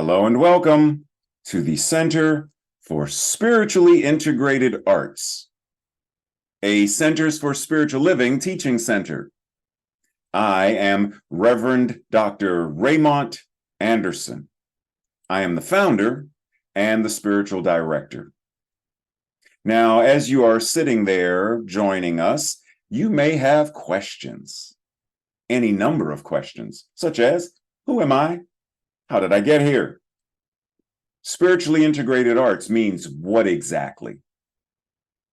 Hello and welcome to the Center for Spiritually Integrated Arts, a Centers for Spiritual Living teaching center. I am Reverend Dr. Raymont Anderson. I am the founder and the spiritual director. Now, as you are sitting there joining us, you may have questions, any number of questions, such as, who am I? How did I get here? Spiritually integrated arts means what exactly?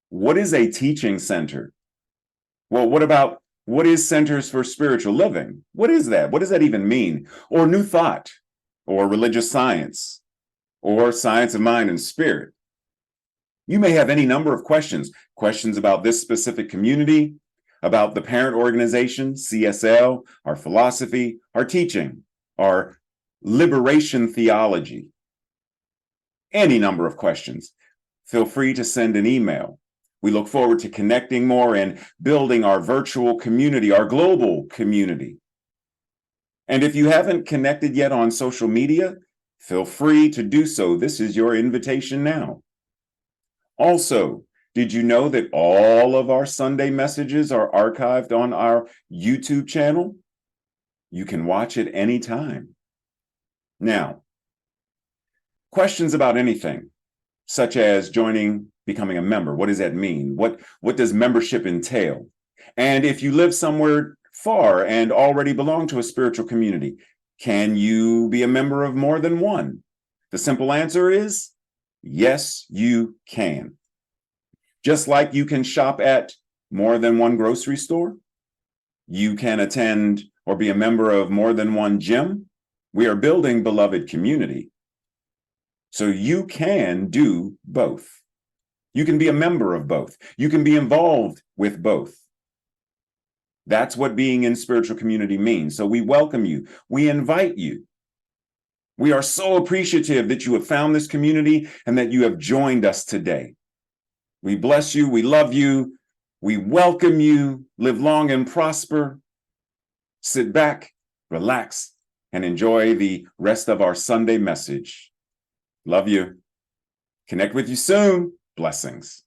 What is a teaching center? Well, what is Centers for Spiritual Living? What is that? What does that even mean? Or New Thought, or religious science, or science of mind and spirit? You may have any number of questions about this specific community, about the parent organization, CSL, our philosophy, our teaching, our liberation theology. Any number of questions. Feel free to send an email. We look forward to connecting more and building our virtual community, our global community. And if you haven't connected yet on social media, feel free to do so. This is your invitation now. Also, did you know that all of our Sunday messages are archived on our YouTube channel? You can watch it anytime. Now, questions about anything, such as becoming a member. What does that mean? What does membership entail? And if you live somewhere far and already belong to a spiritual community, can you be a member of more than one? The simple answer is yes, you can. Just like you can shop at more than one grocery store, you can attend or be a member of more than one gym. We are building beloved community. So you can do both. You can be a member of both. You can be involved with both. That's what being in spiritual community means. So we welcome you. We invite you. We are so appreciative that you have found this community and that you have joined us today. We bless you. We love you. We welcome you. Live long and prosper. Sit back, relax, and enjoy the rest of our Sunday message. Love you. Connect with you soon. Blessings.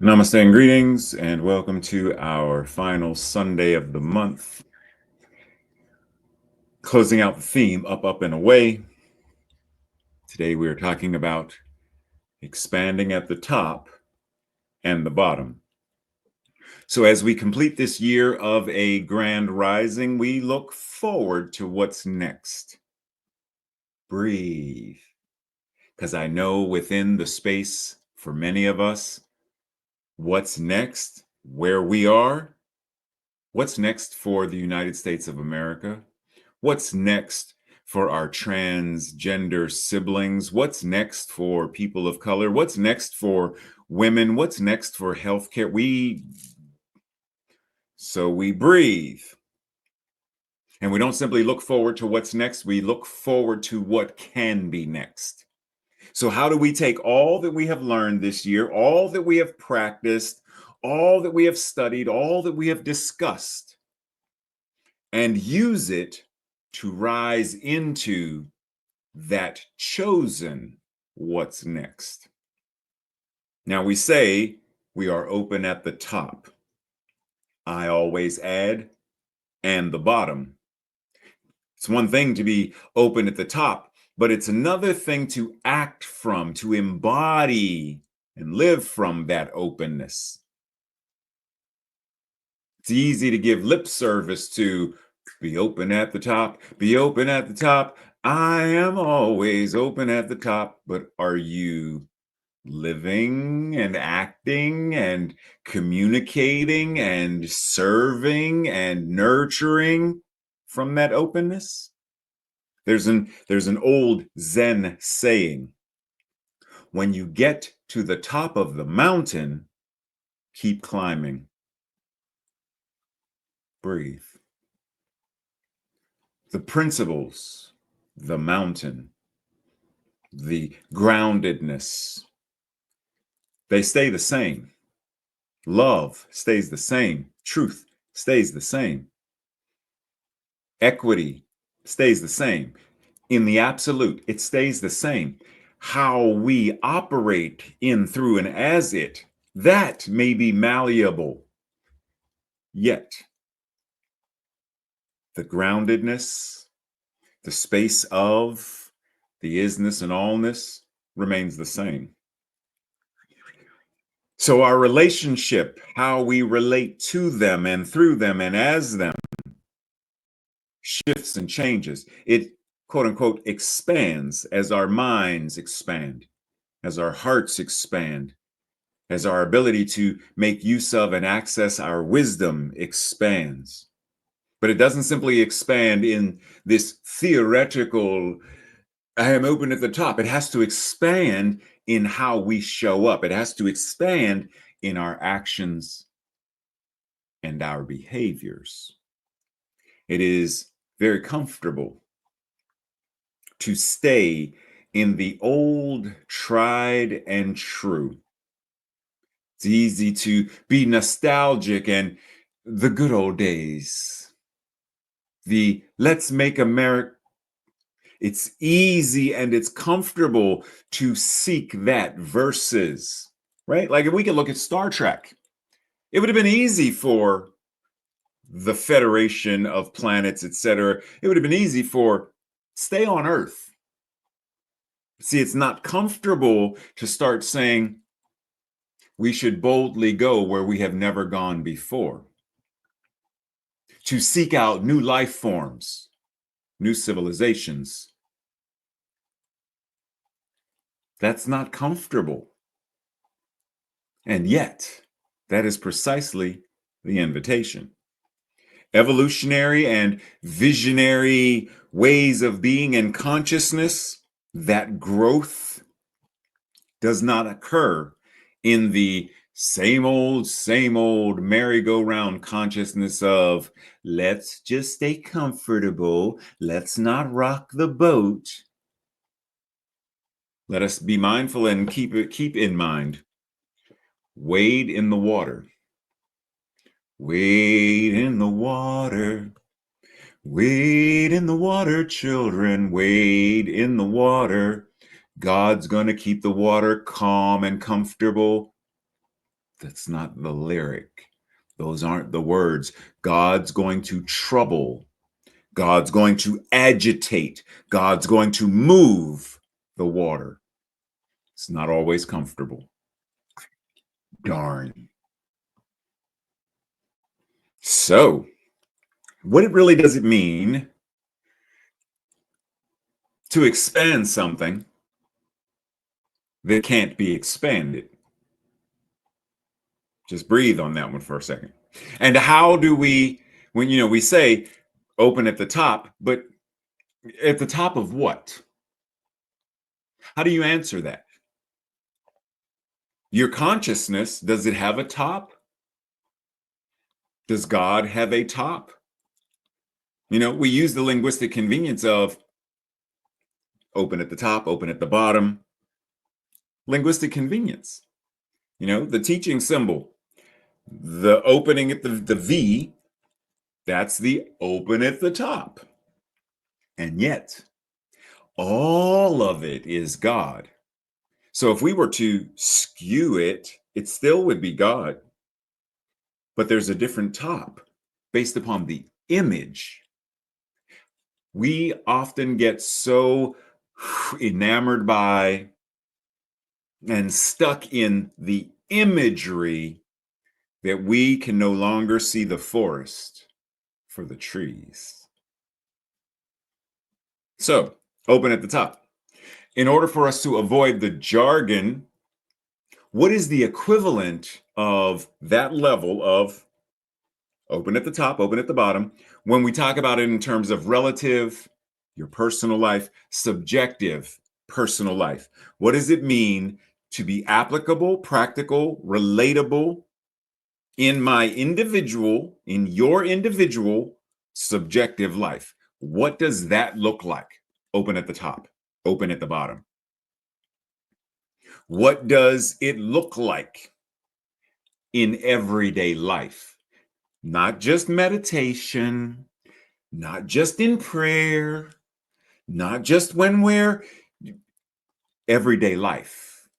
Namaste and greetings, and welcome to our final Sunday of the month. Closing out the theme, Up, Up, and Away. Today we are talking about expanding at the top and the bottom. So as we complete this year of a grand rising, we look forward to what's next. Breathe. Because I know within the space for many of us, what's next, where we are, what's next for the United States of America, what's next for our transgender siblings, what's next for people of color, what's next for women, what's next for healthcare. So we breathe. And we don't simply look forward to what's next, we look forward to what can be next. So, how do we take all that we have learned this year, all that we have practiced, all that we have studied, all that we have discussed, and use it to rise into that chosen what's next? Now, we say we are open at the top. I always add, and the bottom. It's one thing to be open at the top, but it's another thing to act from, to embody and live from that openness. It's easy to give lip service to be open at the top, be open at the top. I am always open at the top, but are you living and acting and communicating and serving and nurturing from that openness? There's an old Zen saying, when you get to the top of the mountain, keep climbing. Breathe. The principles, the mountain, the groundedness, they stay the same. Love stays the same. Truth stays the same. Equity stays the same. In the absolute, it stays the same. How we operate in, through, and as it, that may be malleable, yet the groundedness, the space of the isness and allness remains the same. So our relationship, how we relate to them and through them and as them, shifts and changes. It, quote unquote, expands as our minds expand, as our hearts expand, as our ability to make use of and access our wisdom expands. But it doesn't simply expand in this theoretical, I am open at the top. It has to expand in how we show up. It has to expand in our actions and our behaviors. It is very comfortable to stay in the old, tried and true. It's easy to be nostalgic and the good old days. The let's make America. It's easy and it's comfortable to seek that versus, right? Like if we could look at Star Trek, it would have been easy for the Federation of Planets, etc. It would have been easy for stay on Earth. See, it's not comfortable to start saying we should boldly go where we have never gone before, to seek out new life forms, new civilizations. That's not comfortable. And yet, that is precisely the invitation. Evolutionary and visionary ways of being and consciousness, that growth does not occur in the same old merry-go-round consciousness of let's just stay comfortable, let's not rock the boat. Let us be mindful and keep in mind, wade in the water. Wade in the water. Wade in the water, children. Wade in the water. God's going to keep the water calm and comfortable. That's not the lyric. Those aren't the words. God's going to trouble. God's going to agitate. God's going to move the water. It's not always comfortable. Darn. So, what it really does it mean to expand something that can't be expanded? Just breathe on that one for a second. And how do we, when we say open at the top, but at the top of what? How do you answer that? Your consciousness, does it have a top? Does God have a top? We use the linguistic convenience of open at the top, open at the bottom. Linguistic convenience. The teaching symbol, the opening at the V, that's the open at the top. And yet, all of it is God. So if we were to skew it, it still would be God. But there's a different top based upon the image. We often get so enamored by and stuck in the imagery that we can no longer see the forest for the trees. So, open at the top. In order for us to avoid the jargon, what is the equivalent of that level of open at the top, open at the bottom, when we talk about it in terms of relative, your personal life, subjective, personal life? What does it mean to be applicable, practical, relatable in your individual subjective life? What does that look like? Open at the top, open at the bottom. What does it look like in everyday life? Not just meditation, not just in prayer, not just when we're everyday life.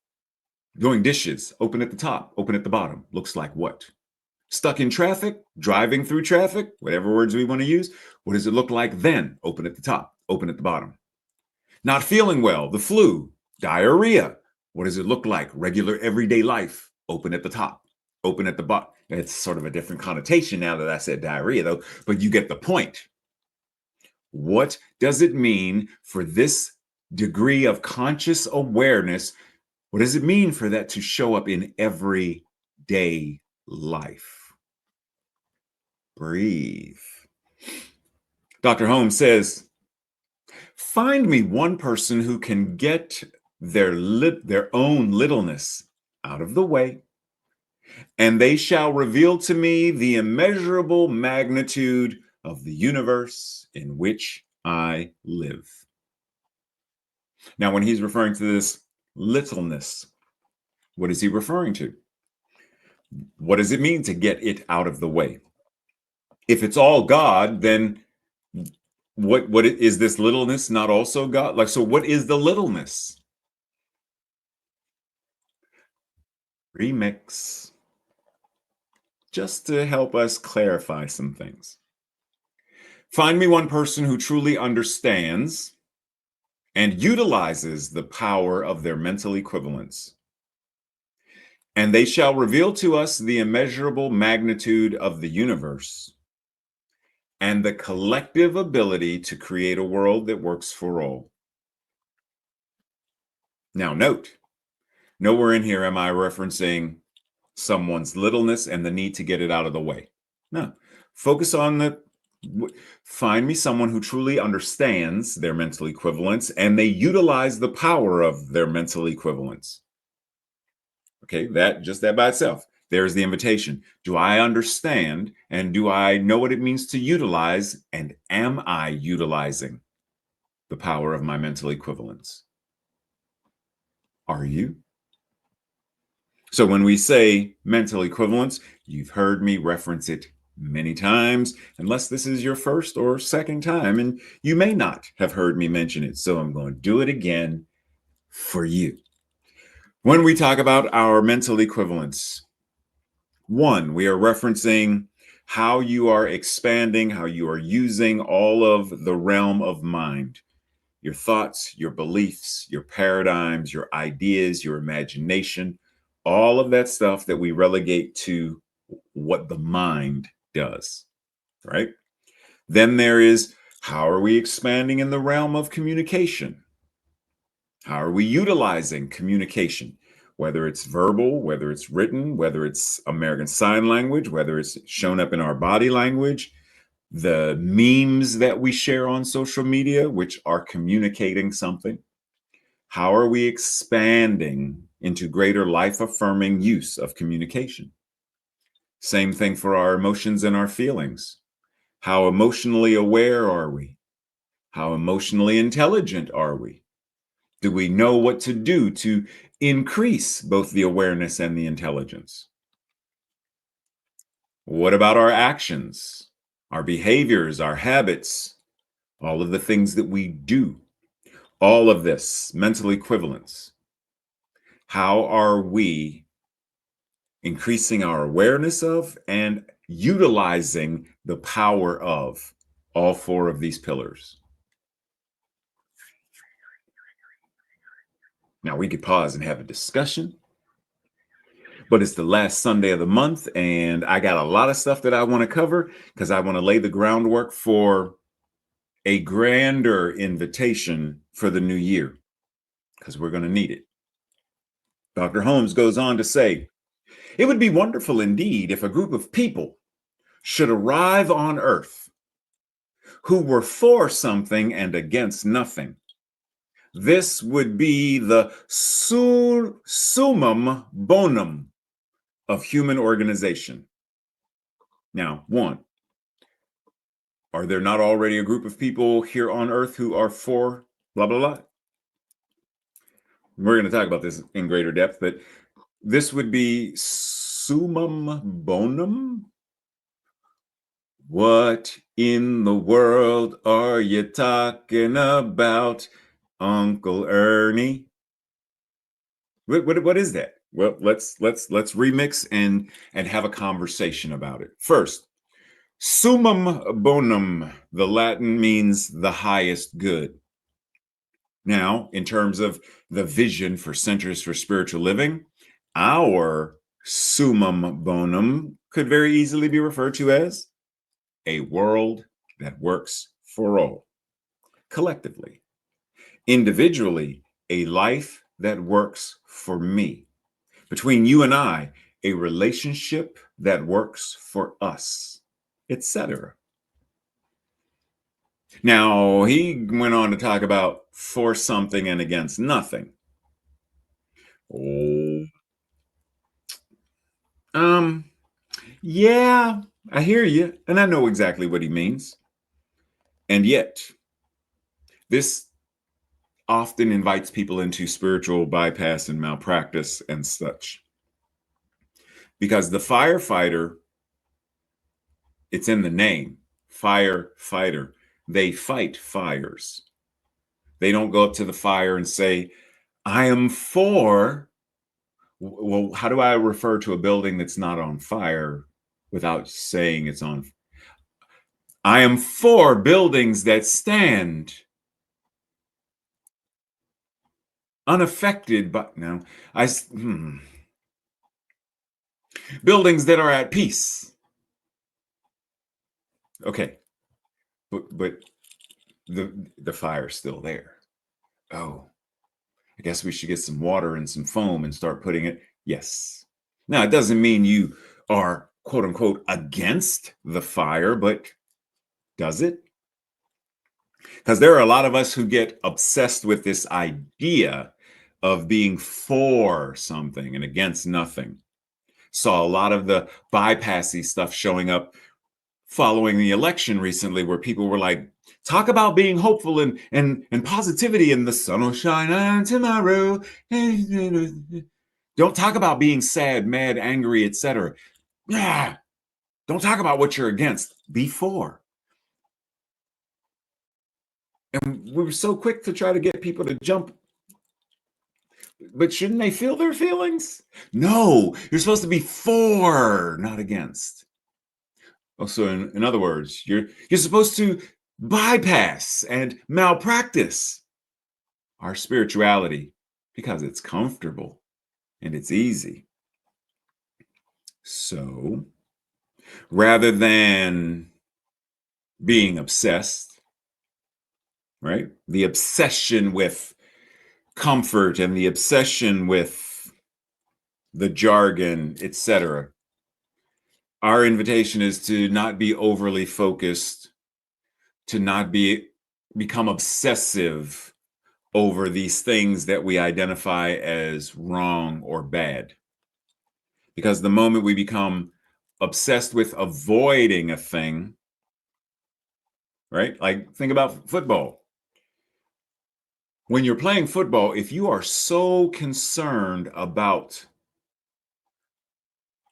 Doing dishes, open at the top, open at the bottom. Looks like what? Stuck in traffic, driving through traffic, whatever words we want to use. What does it look like then? Open at the top, open at the bottom. Not feeling well, the flu, diarrhea. What does it look like? Regular everyday life, open at the top, open at the bottom. It's sort of a different connotation now that I said diarrhea, though, but you get the point. What does it mean for this degree of conscious awareness? What does it mean for that to show up in everyday life? Breathe. Dr. Holmes says, find me one person who can get their own littleness out of the way, and they shall reveal to me the immeasurable magnitude of the universe in which I live. Now, when he's referring to this littleness, what is he referring to? What does it mean to get it out of the way? If it's all God, then what is this littleness not also God? Like, so what is the littleness? Remix. Just to help us clarify some things. Find me one person who truly understands and utilizes the power of their mental equivalents. And they shall reveal to us the immeasurable magnitude of the universe and the collective ability to create a world that works for all. Now, note, nowhere in here am I referencing someone's littleness and the need to get it out of the way. No, focus on find me someone who truly understands their mental equivalents and they utilize the power of their mental equivalents. Okay, that by itself. There's the invitation. Do I understand and do I know what it means to utilize, and am I utilizing the power of my mental equivalents? Are you? So when we say mental equivalence, you've heard me reference it many times, unless this is your first or second time, and you may not have heard me mention it. So I'm going to do it again for you. When we talk about our mental equivalence, One, we are referencing how you are expanding, how you are using all of the realm of mind, your thoughts, your beliefs, your paradigms, your ideas, your imagination, all of that stuff that we relegate to what the mind does, right? Then there is how are we expanding in the realm of communication? How are we utilizing communication? Whether it's verbal, whether it's written, whether it's American Sign Language, whether it's shown up in our body language, the memes that we share on social media, which are communicating something. How are we expanding into greater life affirming use of communication? Same thing for our emotions and our feelings. How emotionally aware are we? How emotionally intelligent are we? Do we know what to do to increase both the awareness and the intelligence? What about our actions, our behaviors, our habits, all of the things that we do? All of this mental equivalence. How are we increasing our awareness of and utilizing the power of all four of these pillars? Now, we could pause and have a discussion, but it's the last Sunday of the month, and I got a lot of stuff that I want to cover because I want to lay the groundwork for a grander invitation for the new year because we're going to need it. Dr. Holmes goes on to say, it would be wonderful indeed if a group of people should arrive on Earth who were for something and against nothing. This would be the summum bonum of human organization. Now, one, are there not already a group of people here on Earth who are for blah, blah, blah? We're going to talk about this in greater depth, but this would be summum bonum. What in the world are you talking about, Uncle Ernie? What is that? Well, let's remix and have a conversation about it. First, summum bonum, the Latin means the highest good. Now, in terms of the vision for Centers for Spiritual Living, our summum bonum could very easily be referred to as a world that works for all. Collectively, individually, a life that works for me. Between you and I, a relationship that works for us, etc. Now, he went on to talk about for something and against nothing. Oh, um, yeah, I hear you, and I know exactly what he means. And yet, this often invites people into spiritual bypass and malpractice and such. Because the firefighter, it's in the name, firefighter. They fight fires. They don't go up to the fire and say, I am for. Well, how do I refer to a building that's not on fire without saying it's on? I am for buildings that stand unaffected by no, buildings that are at peace. Okay, but the fire's still there. Oh, I guess we should get some water and some foam and start putting it. Yes. Now, it doesn't mean you are quote unquote against the fire, but does it? Because there are a lot of us who get obsessed with this idea of being for something and against nothing. Saw a lot of the bypassy stuff showing up following the election recently, where people were like, talk about being hopeful and positivity, and the sun will shine on tomorrow. Don't talk about being sad, mad, angry, etc. Yeah. Don't talk about what you're against. Be for. And we were so quick to try to get people to jump But shouldn't they feel their feelings? No, you're supposed to be for, not against. Oh, so in other words, you're supposed to bypass and malpractice our spirituality because it's comfortable and it's easy. So rather than being obsessed, right? The obsession with comfort and the obsession with the jargon, etc. Our invitation is to not be overly focused, to not become obsessive over these things that we identify as wrong or bad. Because the moment we become obsessed with avoiding a thing, right? Like think about football. When you're playing football, if you are so concerned about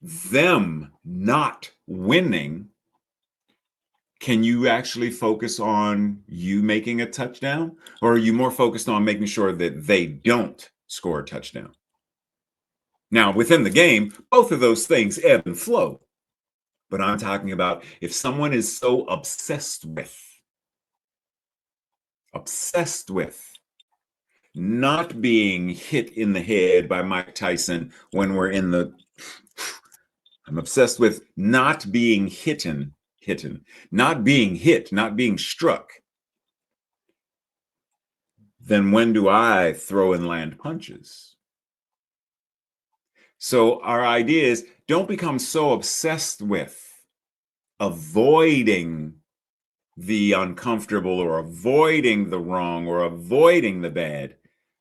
them not winning, can you actually focus on you making a touchdown? Or are you more focused on making sure that they don't score a touchdown? Now, within the game, both of those things ebb and flow. But I'm talking about if someone is so obsessed with not being hit in the head by Mike Tyson when we're in the I'm obsessed with not being not being hit, not being struck. Then when do I throw and land punches? So our idea is don't become so obsessed with avoiding the uncomfortable or avoiding the wrong or avoiding the bad.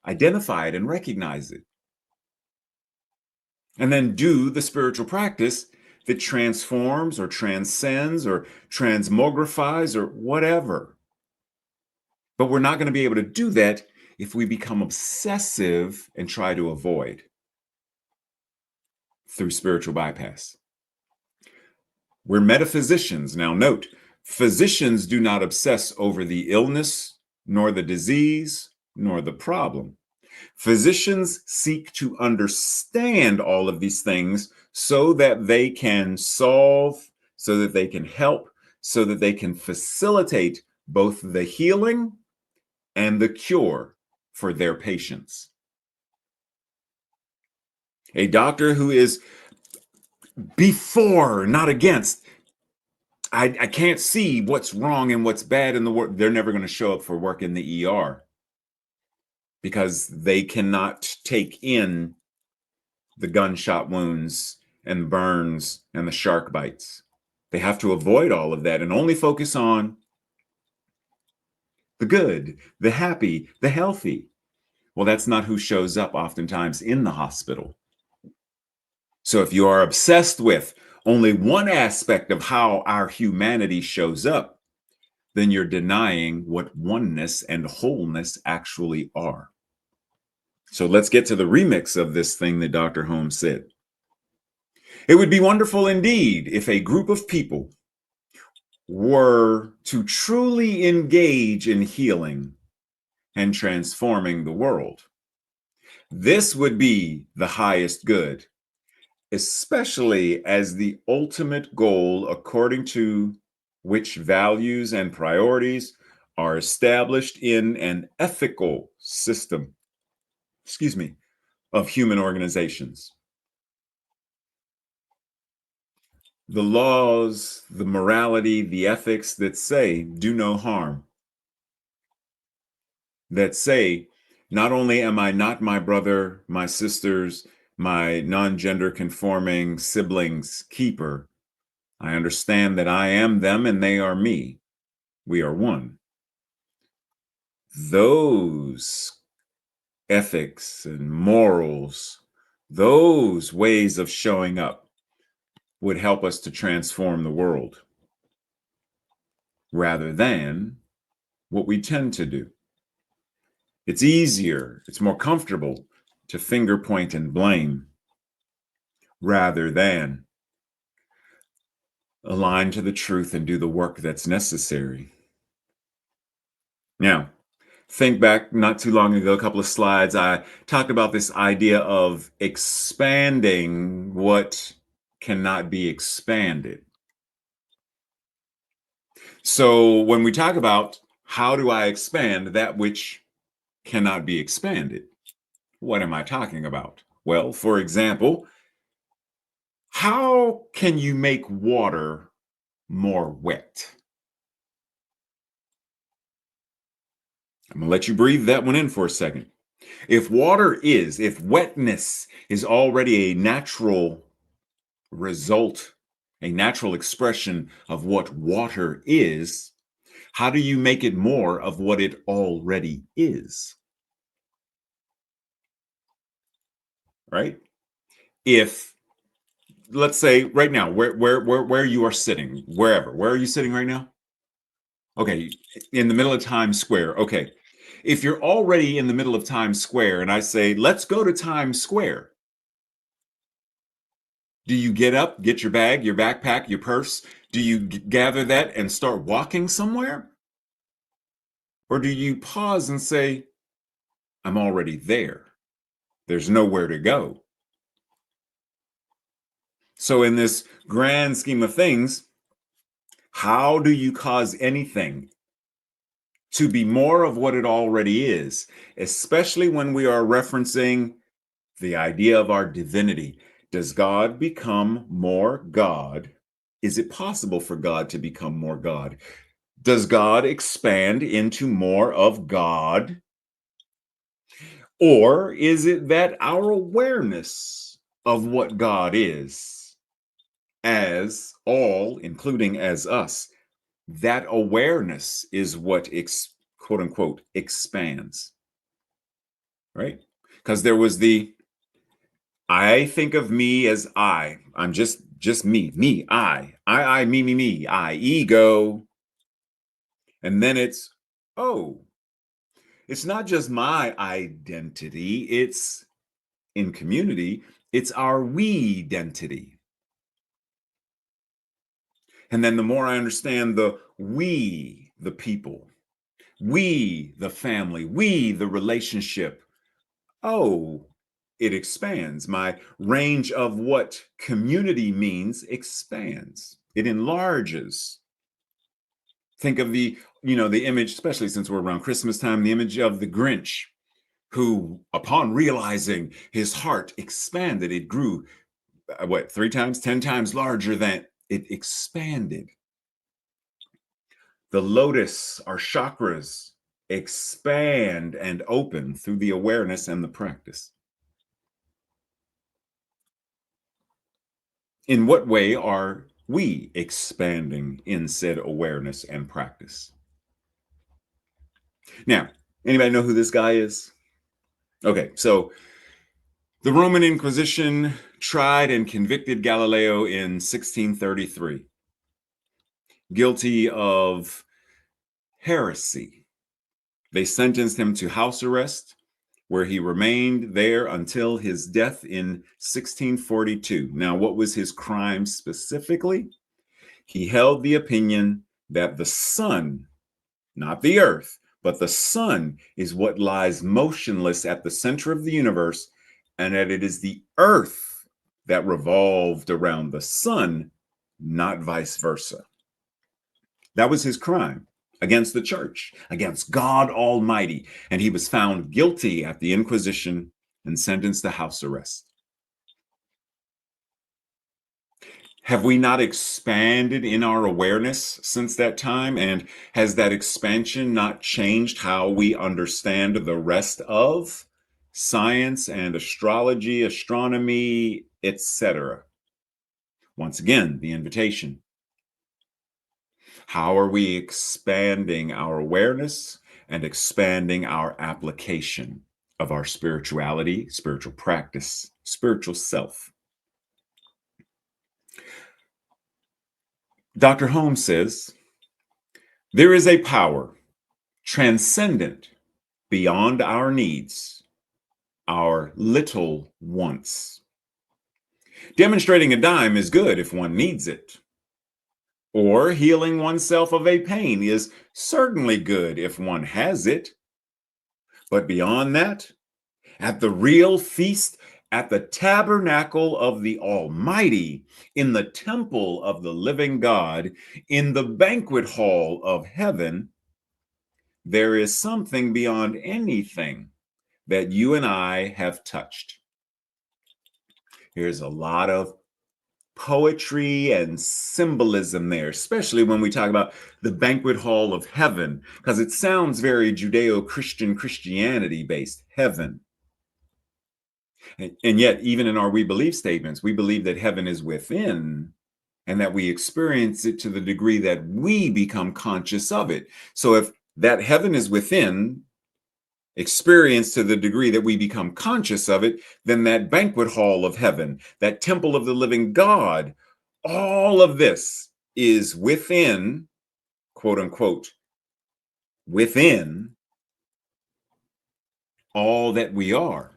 Identify it and recognize it. And then do the spiritual practice that transforms or transcends or transmogrifies or whatever. But we're not going to be able to do that if we become obsessive and try to avoid through spiritual bypass. We're metaphysicians. Now, note, physicians do not obsess over the illness, nor the disease, nor the problem. Physicians seek to understand all of these things so that they can solve, so that they can help, so that they can facilitate both the healing and the cure for their patients. A doctor who is before, not against, I can't see what's wrong and what's bad in the world. They're never going to show up for work in the ER because they cannot take in the gunshot wounds and burns and the shark bites. They have to avoid all of that and only focus on the good, the happy, the healthy. Well, that's not who shows up oftentimes in the hospital. So if you are obsessed with only one aspect of how our humanity shows up, then you're denying what oneness and wholeness actually are. So let's get to the remix of this thing that Dr. Holmes said. It would be wonderful indeed if a group of people were to truly engage in healing and transforming the world. This would be the highest good, especially as the ultimate goal according to which values and priorities are established in an ethical system, of human organizations. The laws, the morality, the ethics that say do no harm, that say not only am I not my brother, my sisters, my non-gender conforming siblings keeper, I understand that I am them and they are me. We are one. Those ethics and morals, those ways of showing up would help us to transform the world rather than what we tend to do. It's easier, it's more comfortable to finger point and blame rather than align to the truth and do the work that's necessary. Now, Think back not too long ago, a couple of slides, I talked about this idea of expanding what cannot be expanded. So when we talk about how do I expand that which cannot be expanded, what am I talking about? Well, for example, how can you make water more wet? I'm going to let you breathe that one in for a second. If wetness is already a natural result, a natural expression of what water is, how do you make it more of what it already is? Right? If let's say right now, where you are sitting, where are you sitting right now? Okay, in the middle of Times Square. Okay. If you're already in the middle of Times Square and I say, let's go to Times Square, do you get up, get your bag, your backpack, your purse? Do you gather that and start walking somewhere? Or do you pause and say, I'm already there? There's nowhere to go. So, in this grand scheme of things, how do you cause anything to be more of what it already is, especially when we are referencing the idea of our divinity? Does God become more God? Is it possible for God to become more God? Does God expand into more of God? Or is it that our awareness of what God is, as all, including as us, that awareness is what quote unquote expands, right? Because there was I think of me as I'm just me, me, I, ego. And then oh, it's not just my identity, it's in community, it's our we identity. And then the more I understand the people, we, the family, we, the relationship, oh, it expands. My range of what community means expands, it enlarges. Think of the image, especially since we're around Christmas time, the image of the Grinch, who, upon realizing his heart expanded, it grew, what, 3 times, 10 times larger than it expanded. The lotus, our chakras, expand and open through the awareness and the practice. In what way are we expanding in said awareness and practice? Now, anybody know who this guy is? Okay, so the Roman Inquisition tried and convicted Galileo in 1633, guilty of heresy. They sentenced him to house arrest, where he remained there until his death in 1642. Now, what was his crime specifically? He held the opinion that the sun, not the earth, but the sun is what lies motionless at the center of the universe, and that it is the earth that revolved around the sun, not vice versa. That was his crime against the church, against God Almighty. And he was found guilty at the Inquisition and sentenced to house arrest. Have we not expanded in our awareness since that time? And has that expansion not changed how we understand the rest of science and astrology, astronomy, etc.? Once again, the invitation. How are we expanding our awareness and expanding our application of our spirituality, spiritual practice, spiritual self? Dr. Holmes says, there is a power transcendent beyond our needs, our little wants. Demonstrating a dime is good if one needs it. Or healing oneself of a pain is certainly good if one has it. But beyond that, at the real feast, at the tabernacle of the Almighty, in the temple of the living God, in the banquet hall of heaven, there is something beyond anything that you and I have touched. Here's a lot of poetry and symbolism there, especially when we talk about the banquet hall of heaven, because it sounds very Judeo-Christian Christianity based, heaven. And yet, even in our we believe statements, we believe that heaven is within and that we experience it to the degree that we become conscious of it. So if that heaven is within, experience to the degree that we become conscious of it, then that banquet hall of heaven, that temple of the living God, all of this is within, quote unquote, within all that we are.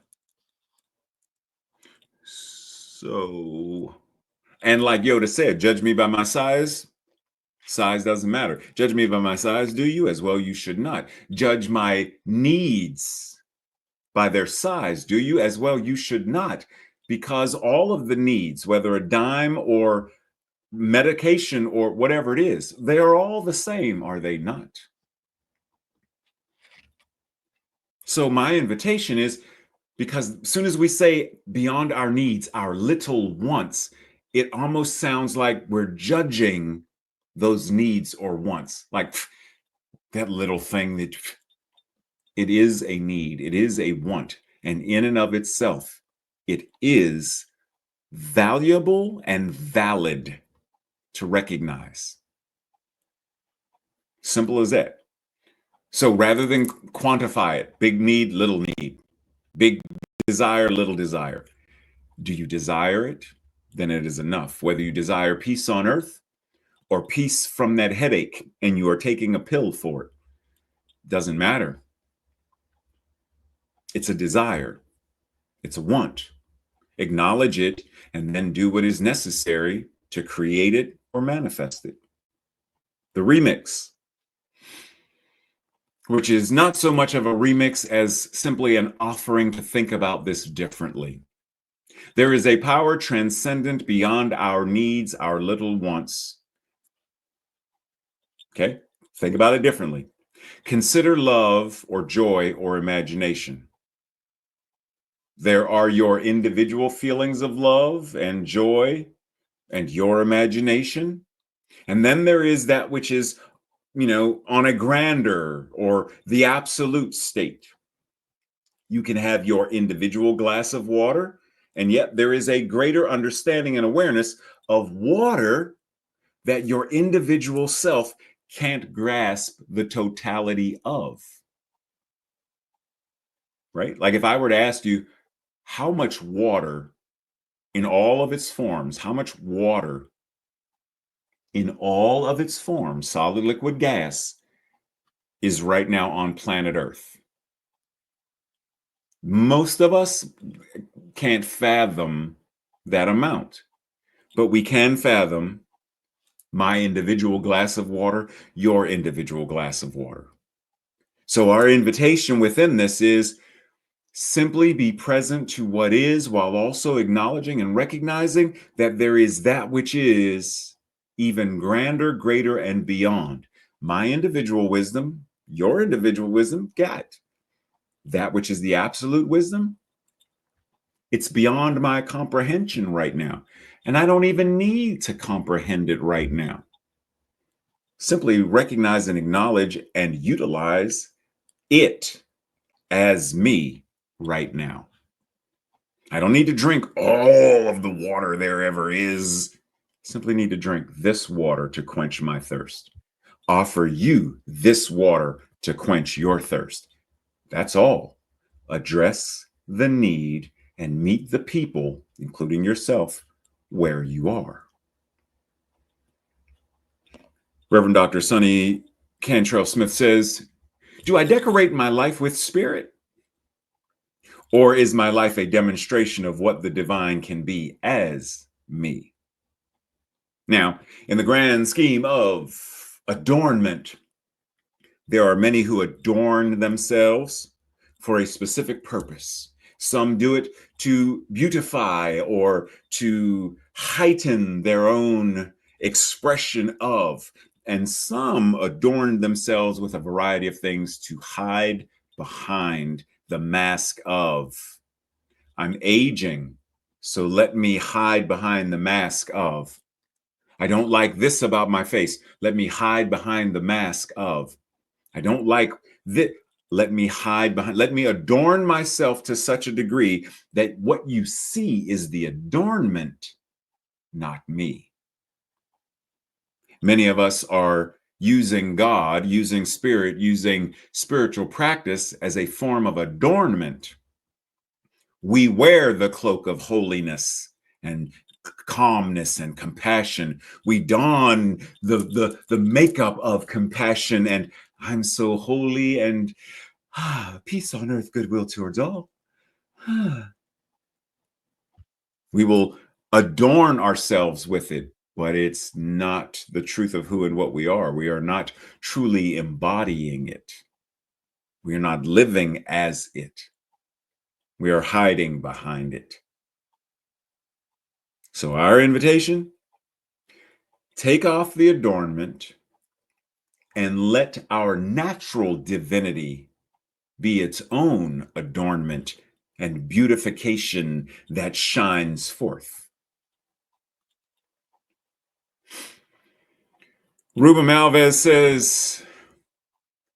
So, and like Yoda said, judge me by my size. Size doesn't matter. Judge me by my size, do you? As well, you should not. Judge my needs by their size, do you? As well, you should not. Because all of the needs, whether a dime or medication or whatever it is, they are all the same, are they not? So my invitation is, because as soon as we say beyond our needs, our little wants, it almost sounds like we're judging those needs or wants. Like that little thing that it is a need, it is a want, and in and of itself, it is valuable and valid to recognize. Simple as that. So rather than quantify it, big need, big desire, little desire, do you desire it? Then it is enough. Whether you desire peace on earth or peace from that headache and you are taking a pill for it, doesn't matter. It's a desire, it's a want. Acknowledge it and then do what is necessary to create it or manifest it. The remix, which is not so much of a remix as simply an offering to think about this differently. There is a power transcendent beyond our needs, our little wants. Okay, think about it differently. Consider love or joy or imagination. There are your individual feelings of love and joy and your imagination. And then there is that which is, on a grander or the absolute state. You can have your individual glass of water, and yet there is a greater understanding and awareness of water that your individual self can't grasp the totality of. Right? Like if I were to ask you, how much water in all of its forms, how much water in all of its forms, solid, liquid, gas, is right now on planet Earth? Most of us can't fathom that amount, but we can fathom my individual glass of water, your individual glass of water. So our invitation within this is simply be present to what is while also acknowledging and recognizing that there is that which is even grander, greater, and beyond. My individual wisdom, your individual wisdom, got that which is the absolute wisdom. It's beyond my comprehension right now. And I don't even need to comprehend it right now. Simply recognize and acknowledge and utilize it as me right now. I don't need to drink all of the water there ever is. Simply need to drink this water to quench my thirst. Offer you this water to quench your thirst. That's all. Address the need and meet the people, including yourself, where you are. Reverend Dr. Sonny Cantrell Smith says, do I decorate my life with spirit? Or is my life a demonstration of what the divine can be as me? Now, in the grand scheme of adornment, there are many who adorn themselves for a specific purpose. Some do it to beautify or to heighten their own expression of, and some adorn themselves with a variety of things to hide behind the mask of, I'm aging, so let me hide behind the mask of, I don't like this about my face, let me hide behind the mask of, I don't like this, let me hide behind, let me adorn myself to such a degree that what you see is the adornment, not me. Many of us are using God, using spirit, using spiritual practice as a form of adornment. We wear the cloak of holiness and calmness and compassion. We don the makeup of compassion and I'm so holy and peace on earth, goodwill towards all. We will adorn ourselves with it, but it's not the truth of who and what we are. We are not truly embodying it. We are not living as it. We are hiding behind it. So our invitation, take off the adornment and let our natural divinity be its own adornment and beautification that shines forth. Ruben Malvez says,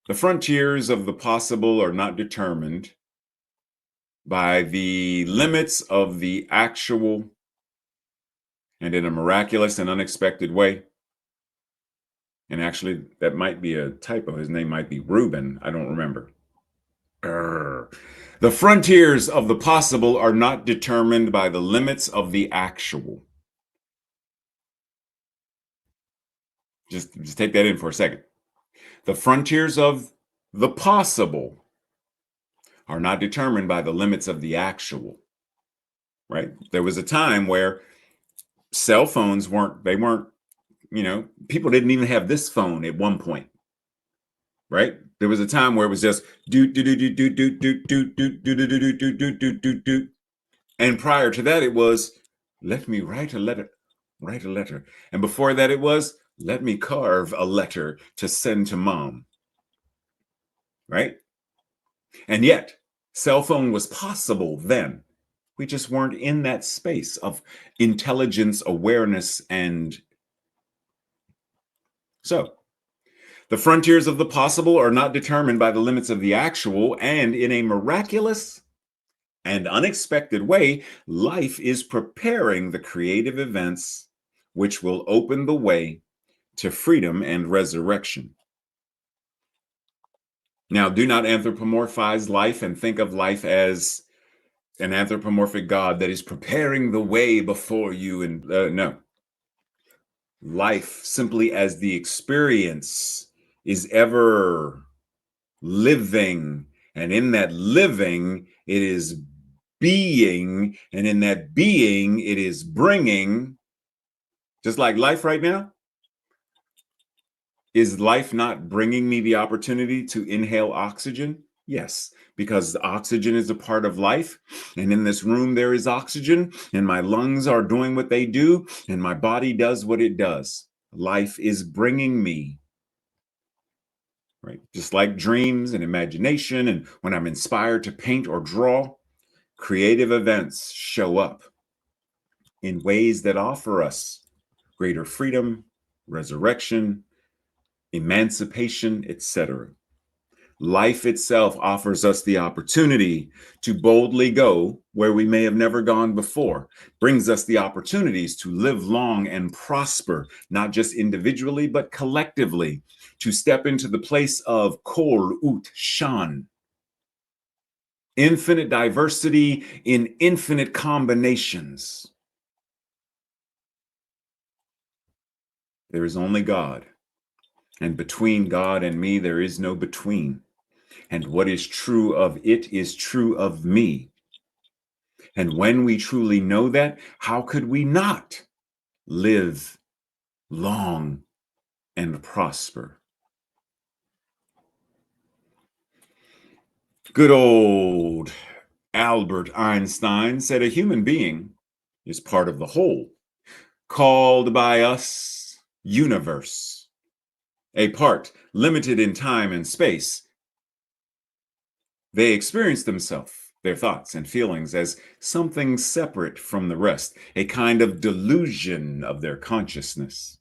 the frontiers of the possible are not determined by the limits of the actual, and in a miraculous and unexpected way. And actually, that might be a typo. His name might be Ruben. I don't remember. The frontiers of the possible are not determined by the limits of the actual. Just take that in for a second. The frontiers of the possible are not determined by the limits of the actual, right? There was a time where cell phones weren't, people didn't even have this phone at one point, right? There was a time where it was just do do do do do do do do do do do do do do do do do. And prior to that, it was, let me write a letter. And before that, it was, let me carve a letter to send to mom, right? And yet, cell phone was possible then. We just weren't in that space of intelligence, awareness, and so the frontiers of the possible are not determined by the limits of the actual, and in a miraculous and unexpected way, life is preparing the creative events which will open the way to freedom and resurrection. Now, do not anthropomorphize life and think of life as an anthropomorphic God that is preparing the way before you. And no, life simply as the experience is ever living. And in that living, it is being. And in that being, it is bringing, just like life right now. Is life not bringing me the opportunity to inhale oxygen? Yes, because oxygen is a part of life. And in this room, there is oxygen, and my lungs are doing what they do, and my body does what it does. Life is bringing me, right? Just like dreams and imagination, and when I'm inspired to paint or draw, creative events show up in ways that offer us greater freedom, resurrection, emancipation, etc. Life itself offers us the opportunity to boldly go where we may have never gone before, brings us the opportunities to live long and prosper, not just individually, but collectively, to step into the place of Kol Ut Shan, infinite diversity in infinite combinations. There is only God, and between God and me, there is no between. And what is true of it is true of me. And when we truly know that, how could we not live long and prosper? Good old Albert Einstein said a human being is part of the whole, called by us universe, a part limited in time and space. They experience themselves, their thoughts and feelings, as something separate from the rest, a kind of delusion of their consciousness.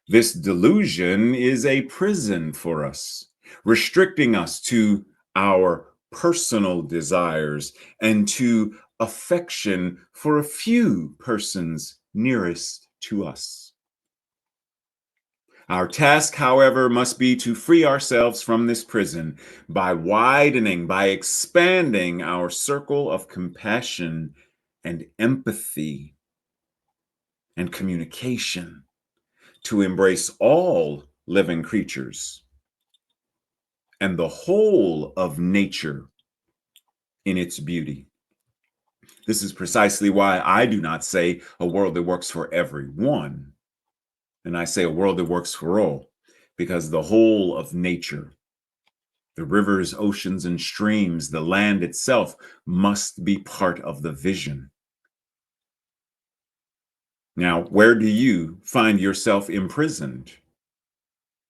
This delusion is a prison for us, restricting us to our personal desires and to affection for a few persons nearest to us. Our task, however, must be to free ourselves from this prison by widening, by expanding our circle of compassion and empathy and communication to embrace all living creatures and the whole of nature in its beauty. This is precisely why I do not say a world that works for everyone, and I say a world that works for all, because the whole of nature, the rivers, oceans, and streams, the land itself must be part of the vision. Now, where do you find yourself imprisoned?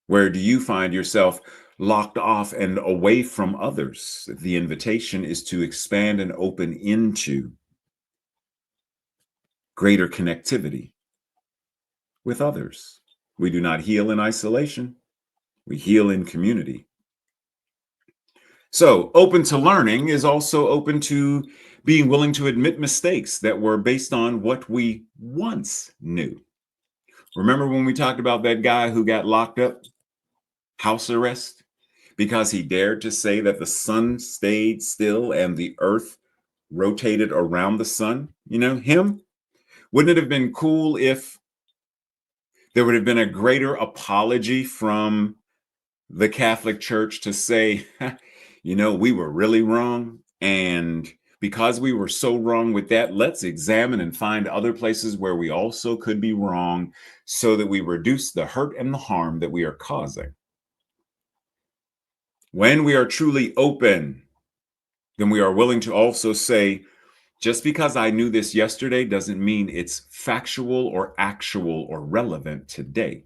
Where do you find yourself locked off and away from others? The invitation is to expand and open into greater connectivity with others. We do not heal in isolation, we heal in community. So, open to learning is also open to being willing to admit mistakes that were based on what we once knew. Remember when we talked about that guy who got locked up, house arrest, because he dared to say that the sun stayed still and the earth rotated around the sun? You know, him? Wouldn't it have been cool if there would have been a greater apology from the Catholic Church to say, we were really wrong. And because we were so wrong with that, let's examine and find other places where we also could be wrong so that we reduce the hurt and the harm that we are causing. When we are truly open, then we are willing to also say, just because I knew this yesterday doesn't mean it's factual or actual or relevant today.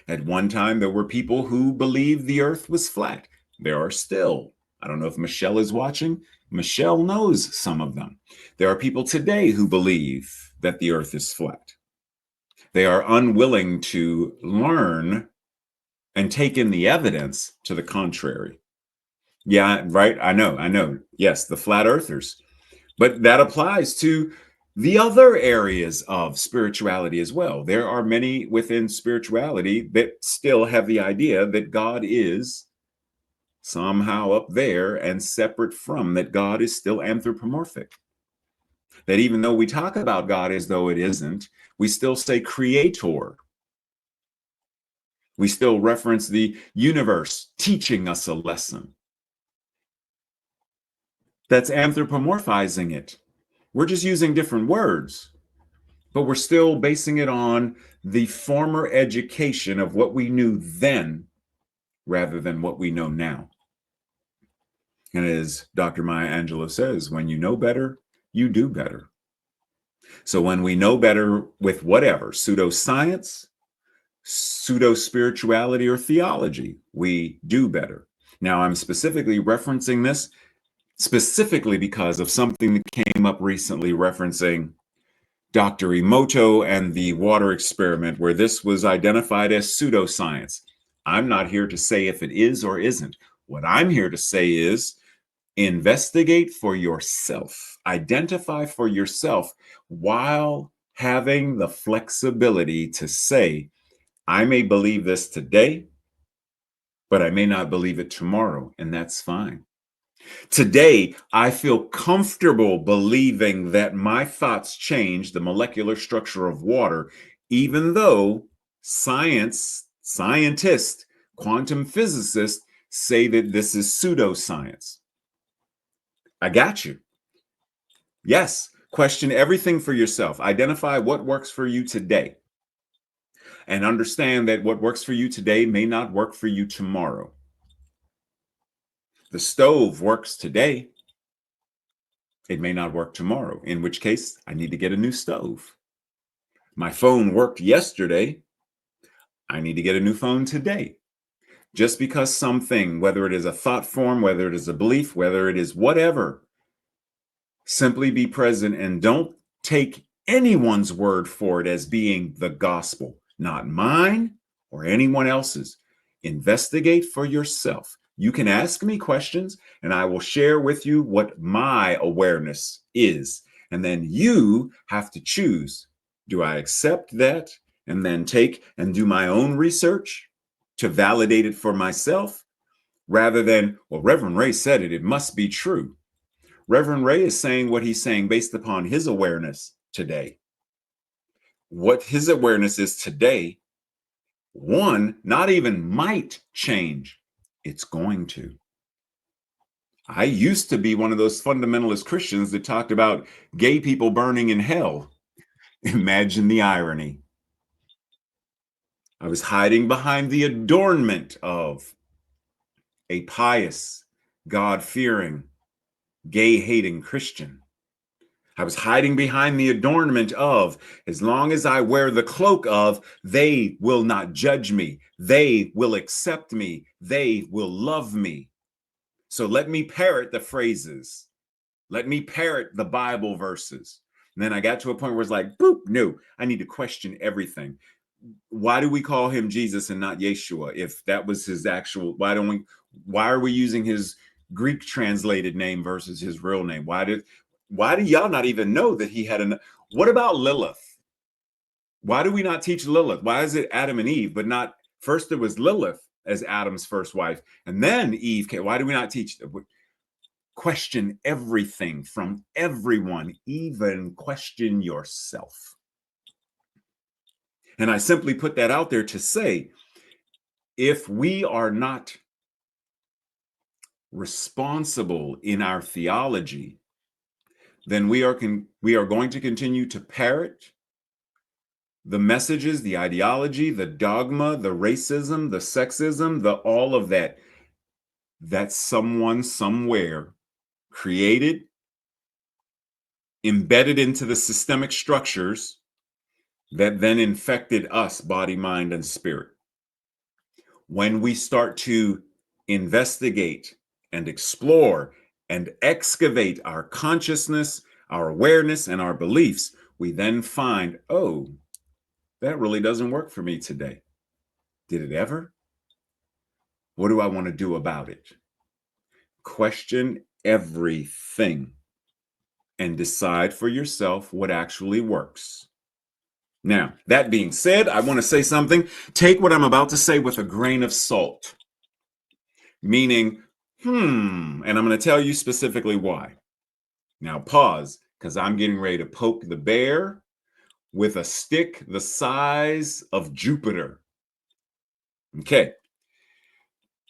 At one time, there were people who believed the earth was flat. There are still. I don't know if Michelle is watching. Michelle knows some of them. There are people today who believe that the earth is flat. They are unwilling to learn and take in the evidence to the contrary. Yeah, right. I know. Yes, the flat earthers. But that applies to the other areas of spirituality as well. There are many within spirituality that still have the idea that God is somehow up there and separate from, that God is still anthropomorphic. That even though we talk about God as though it isn't, we still say creator. We still reference the universe teaching us a lesson. That's anthropomorphizing it. We're just using different words, but we're still basing it on the former education of what we knew then rather than what we know now. And as Dr. Maya Angelou says, when you know better, you do better. So when we know better with whatever, pseudoscience, pseudo spirituality, or theology, we do better. Now, I'm specifically referencing this specifically because of something that came up recently referencing Dr. Emoto and the water experiment, where this was identified as pseudoscience. I'm not here to say if it is or isn't. What I'm here to say is investigate for yourself, identify for yourself, while having the flexibility to say, I may believe this today, but I may not believe it tomorrow, and that's fine. Today, I feel comfortable believing that my thoughts change the molecular structure of water, even though scientists, quantum physicists say that this is pseudoscience. I got you. Yes, question everything for yourself. Identify what works for you today. And understand that what works for you today may not work for you tomorrow. The stove works today. It may not work tomorrow, in which case I need to get a new stove. My phone worked yesterday. I need to get a new phone today. Just because something, whether it is a thought form, whether it is a belief, whether it is whatever, simply be present and don't take anyone's word for it as being the gospel, not mine or anyone else's. Investigate for yourself. You can ask me questions and I will share with you what my awareness is. And then you have to choose. Do I accept that and then take and do my own research to validate it for myself rather than, well, Reverend Ray said it, it must be true. Reverend Ray is saying what he's saying based upon his awareness today. What his awareness is today, one, not even might change, it's going to. I used to be one of those fundamentalist Christians that talked about gay people burning in hell. Imagine the irony. I was hiding behind the adornment of a pious, God-fearing, gay-hating Christian. I was hiding behind the adornment of, as long as I wear the cloak of, they will not judge me. They will accept me. They will love me. So let me parrot the phrases. Let me parrot the Bible verses. And then I got to a point where it's like, boop, no, I need to question everything. Why do we call him Jesus and not Yeshua? If that was his actual, why are we using his Greek translated name versus his real name? Why do y'all not even know that he had what about Lilith? Why do we not teach Lilith? Why is it Adam and Eve, but not first it was Lilith as Adam's first wife, and then Eve came? Why do we not teach? Question everything from everyone, even question yourself. And I simply put that out there to say, if we are not responsible in our theology, then we are going to continue to parrot the messages, the ideology, the dogma, the racism, the sexism, the all of that someone somewhere created, embedded into the systemic structures that then infected us, body, mind, and spirit. When we start to investigate and explore and excavate our consciousness, our awareness, and our beliefs, we then find, oh, that really doesn't work for me today. Did it ever? What do I want to do about it? Question everything and decide for yourself what actually works. Now, that being said, I want to say something. Take what I'm about to say with a grain of salt. Meaning, and I'm going to tell you specifically why. Now pause, because I'm getting ready to poke the bear with a stick the size of Jupiter. Okay.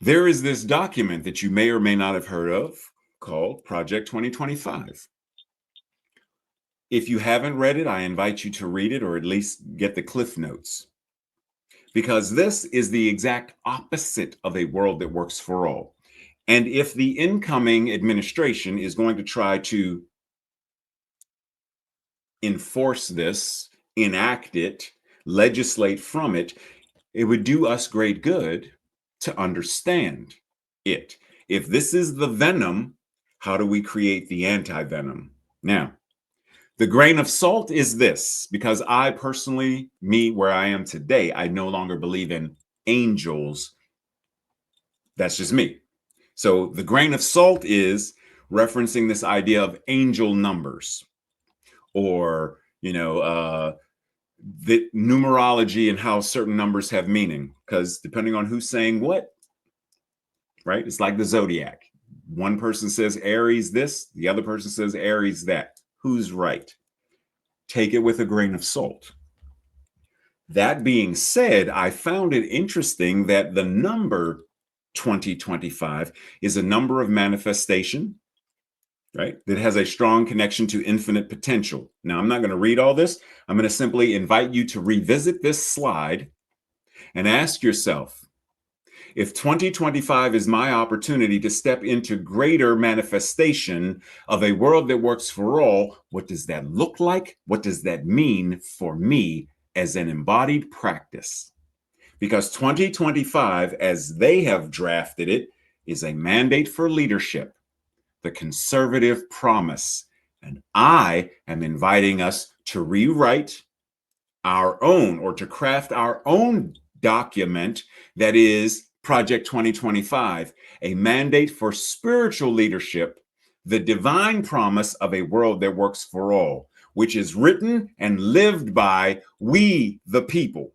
There is this document that you may or may not have heard of called Project 2025. If you haven't read it, I invite you to read it or at least get the Cliff Notes. Because this is the exact opposite of a world that works for all. And if the incoming administration is going to try to enforce this, enact it, legislate from it, it would do us great good to understand it. If this is the venom, how do we create the anti-venom? Now, the grain of salt is this, because I personally, where I am today, I no longer believe in angels. That's just me. So the grain of salt is referencing this idea of angel numbers, or, the numerology and how certain numbers have meaning, because depending on who's saying what, right? It's like the zodiac. One person says Aries this, the other person says Aries that. Who's right? Take it with a grain of salt. That being said, I found it interesting that the number 2025 is a number of manifestation, right? That has a strong connection to infinite potential. Now, I'm not going to read all this. I'm going to simply invite you to revisit this slide and ask yourself, If 2025 is my opportunity to step into greater manifestation of a world that works for all, what does that look like? What does that mean for me as an embodied practice? Because 2025, as they have drafted it, is a mandate for leadership, the conservative promise. And I am inviting us to rewrite our own or to craft our own document that is Project 2025, a mandate for spiritual leadership, the divine promise of a world that works for all, which is written and lived by we, the people.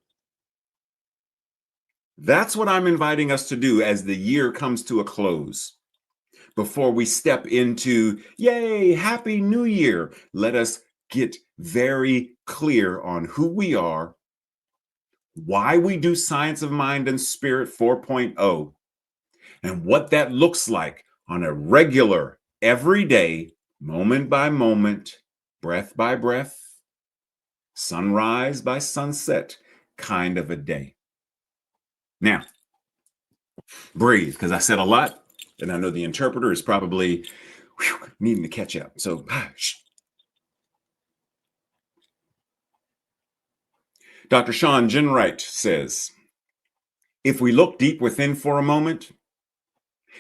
That's what I'm inviting us to do as the year comes to a close. Before we step into, yay, Happy New Year, let us get very clear on who we are, why we do Science of Mind and Spirit 4.0, and what that looks like on a regular, everyday, moment by moment, breath by breath, sunrise by sunset kind of a day. Now, breathe, because I said a lot, and I know the interpreter is probably needing to catch up. So, Dr. Sean Ginwright says, if we look deep within for a moment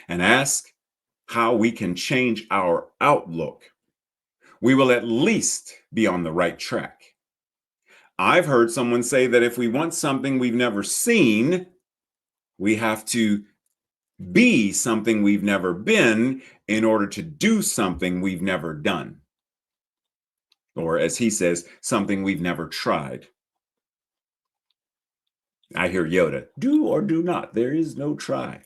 and ask how we can change our outlook, we will at least be on the right track. I've heard someone say that if we want something we've never seen, we have to be something we've never been in order to do something we've never done. Or as he says, something we've never tried. I hear Yoda, do or do not. There is no try.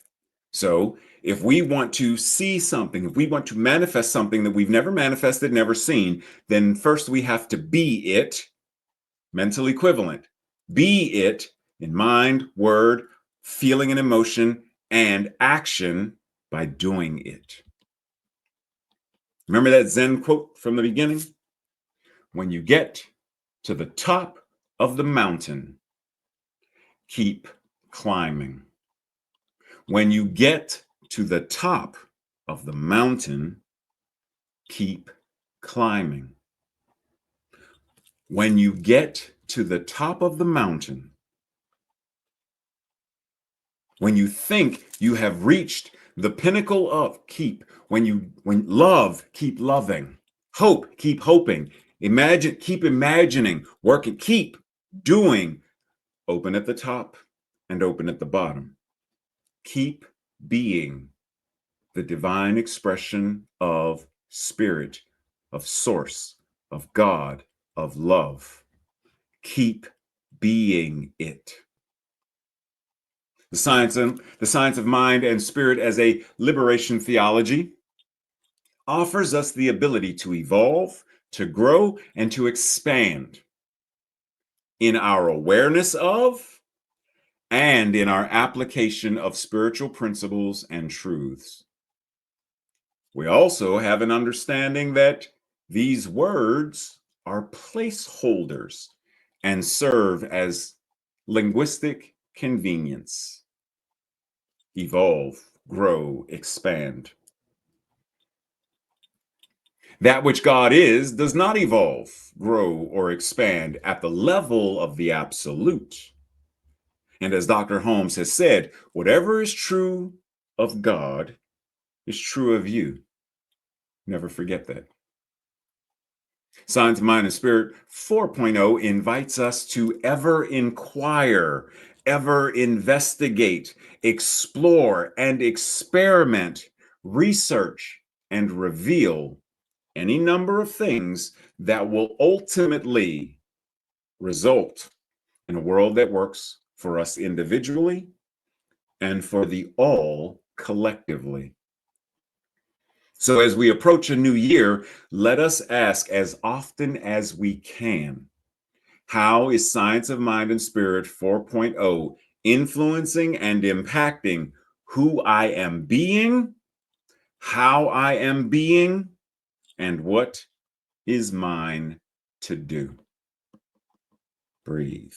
So if we want to see something, if we want to manifest something that we've never manifested, never seen, then first we have to be it, mental equivalent. Be it in mind, word, feeling and emotion, and action by doing it. Remember that Zen quote from the beginning? When you get to the top of the mountain, keep climbing. When you get to the top of the mountain, keep climbing. When you get to the top of the mountain, when you think you have reached the pinnacle of when love, keep loving, hope, keep hoping, imagine, keep imagining, working, keep doing, open at the top and open at the bottom. Keep being the divine expression of spirit, of source, of God, of love. Keep being it. The science of mind and spirit as a liberation theology offers us the ability to evolve, to grow, and to expand in our awareness of and in our application of spiritual principles and truths. We also have an understanding that these words are placeholders and serve as linguistic convenience. Evolve, grow, expand. That which God is does not evolve, grow, or expand at the level of the absolute. And as Dr. Holmes has said, whatever is true of God is true of you. Never forget that. Science of Mind and Spirit 4.0 invites us to ever inquire, ever investigate, explore, and experiment, research, and reveal any number of things that will ultimately result in a world that works for us individually and for the all collectively. So as we approach a new year, let us ask as often as we can, how is Science of Mind and Spirit 4.0 influencing and impacting who I am being, how I am being, and what is mine to do? Breathe.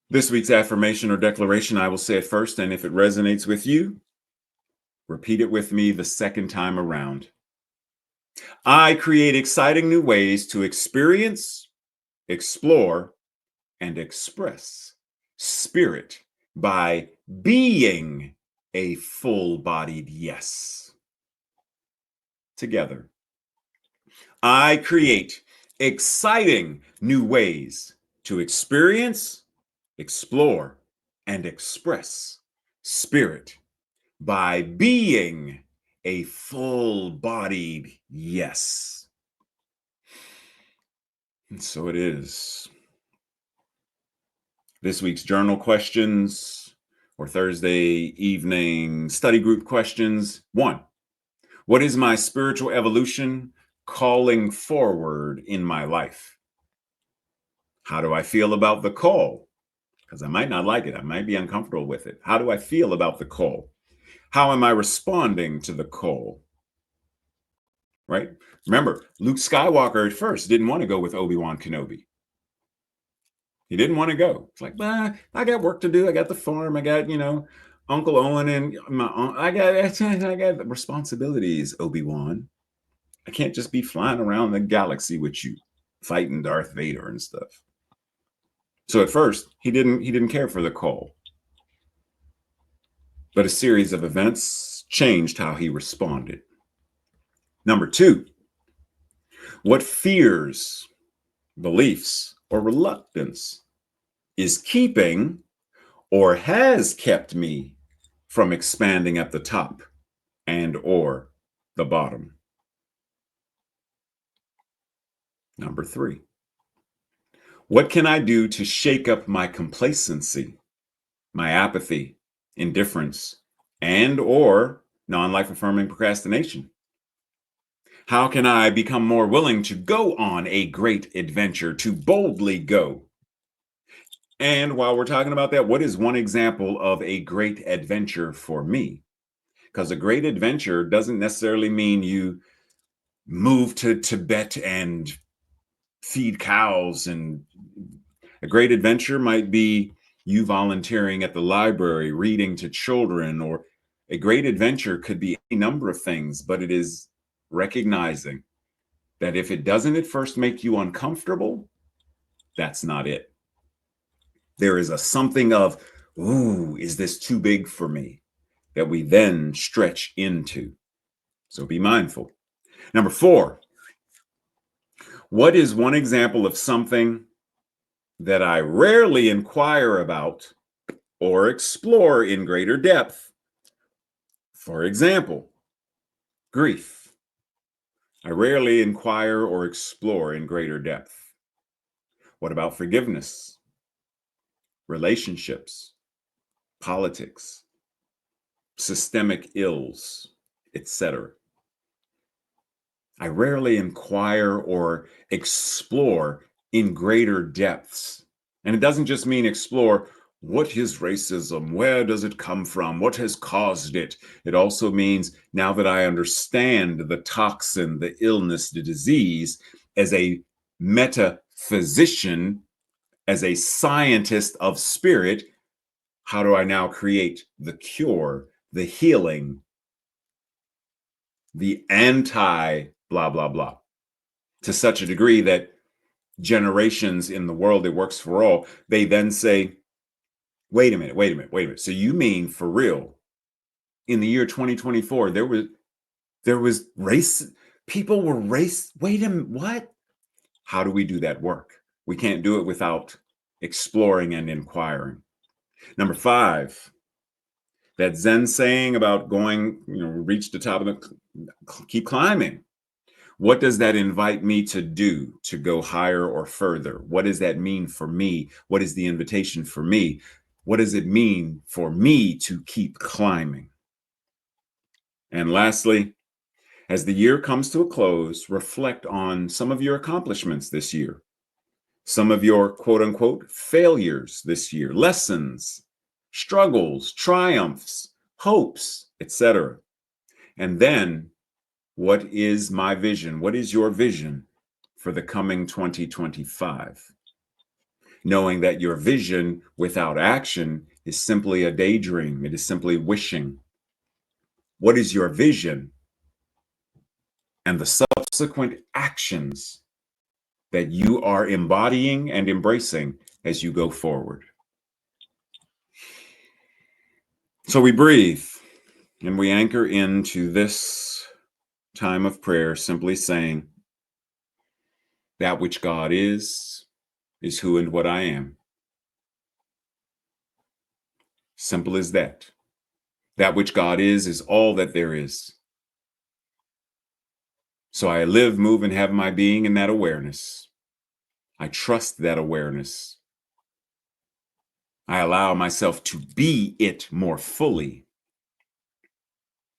This week's affirmation or declaration, I will say it first, and if it resonates with you, repeat it with me the second time around. I create exciting new ways to experience, explore, and express spirit by being a full-bodied yes. Together. I create exciting new ways to experience, explore, and express spirit by being a full-bodied yes. And so it is. This week's journal questions or Thursday evening study group questions. 1. What is my spiritual evolution calling forward in my life? How do I feel about the call? Because I might not like it. I might be uncomfortable with it. How do I feel about the call? How am I responding to the call? Right? Remember, Luke Skywalker at first didn't want to go with Obi-Wan Kenobi. He didn't want to go. It's like, I got work to do. I got the farm. I got, Uncle Owen and I got responsibilities, Obi-Wan. I can't just be flying around the galaxy with you, fighting Darth Vader and stuff. So at first, he didn't care for the call. But a series of events changed how he responded. Number 2, what fears, beliefs, or reluctance is keeping or has kept me from expanding at the top and or the bottom? Number 3, what can I do to shake up my complacency, my apathy, indifference, and or non-life affirming procrastination? How can I become more willing to go on a great adventure, to boldly go? And while we're talking about that, what is one example of a great adventure for me? Because a great adventure doesn't necessarily mean you move to Tibet and feed cows. And a great adventure might be you volunteering at the library, reading to children, or a great adventure could be a number of things, but it is recognizing that if it doesn't at first make you uncomfortable, that's not it. There is a something of, ooh, is this too big for me? That we then stretch into. So be mindful. Number 4, what is one example of something that I rarely inquire about or explore in greater depth? For example, grief. I rarely inquire or explore in greater depth. What about forgiveness, relationships, politics, systemic ills, etc.? I rarely inquire or explore in greater depths. And it doesn't just mean explore what is racism, where does it come from, what has caused it. It also means now that I understand the toxin, the illness, the disease, as a metaphysician, as a scientist of spirit, how do I now create the cure, the healing, the anti blah, blah, blah, to such a degree that generations in the world, it works for all, they then say, wait a minute. So you mean for real, in the year 2024, there was race, people were race, wait a minute, what? How do we do that work? We can't do it without exploring and inquiring. Number 5, that Zen saying about going, reach the top of the, keep climbing. What does that invite me to do to go higher or further? What does that mean for me? What is the invitation for me? What does it mean for me to keep climbing? And lastly, as the year comes to a close, reflect on some of your accomplishments this year, some of your quote unquote failures this year, lessons, struggles, triumphs, hopes, etc. And then, what is my vision? What is your vision for the coming 2025? knowing that your vision without action is simply a daydream. It is simply wishing. What is your vision? And the subsequent actions that you are embodying and embracing as you go forward. So we breathe and we anchor into this time of prayer, simply saying, that which God is who and what I am. Simple as that. That which God is all that there is. So I live, move, and have my being in that awareness. I trust that awareness. I allow myself to be it more fully.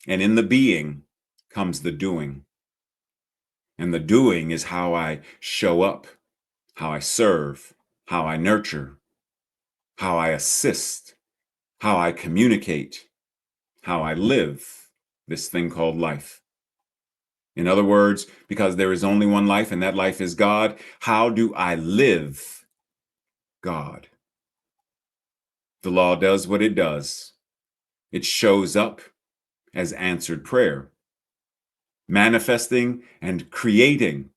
And in the being comes the doing. And the doing is how I show up, how I serve, how I nurture, how I assist, how I communicate, how I live this thing called life. In other words, because there is only one life and that life is God, how do I live God? The law does what it does. It shows up as answered prayer, manifesting and creating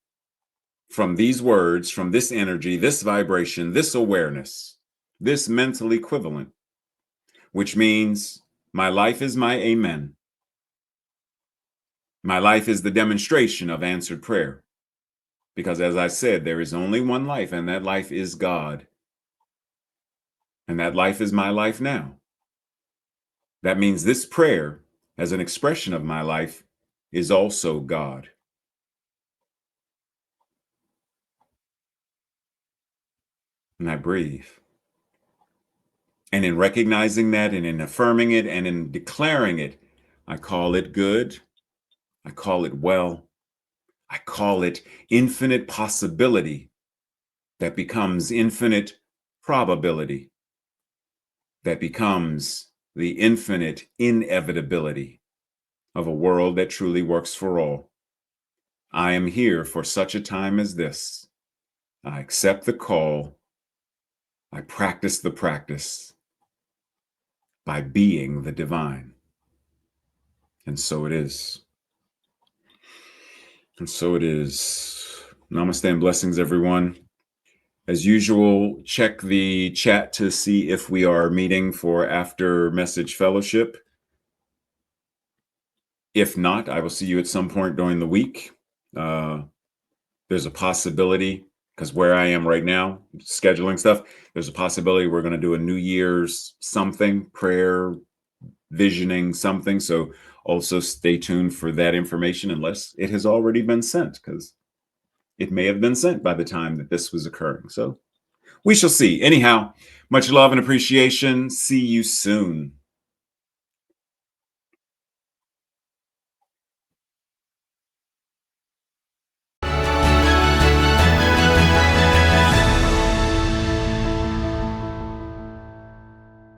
from these words, from this energy, this vibration, this awareness, this mental equivalent, which means my life is my amen. My life is the demonstration of answered prayer. Because as I said, there is only one life, and that life is God. And that life is my life now. That means this prayer, as an expression of my life, is also God. And I breathe. And in recognizing that, and in affirming it, and in declaring it, I call it good. I call it well. I call it infinite possibility that becomes infinite probability, that becomes the infinite inevitability of a world that truly works for all. I am here for such a time as this. I accept the call. I practice the practice by being the divine. And so it is. And so it is. Namaste and blessings, everyone. As usual, check the chat to see if we are meeting for after message fellowship. If not, I will see you at some point during the week. There's a possibility, because where I am right now, scheduling stuff, there's a possibility we're going to do a New Year's something, prayer, visioning something. So also stay tuned for that information, unless it has already been sent, because it may have been sent by the time that this was occurring. So we shall see. Anyhow, much love and appreciation. See you soon.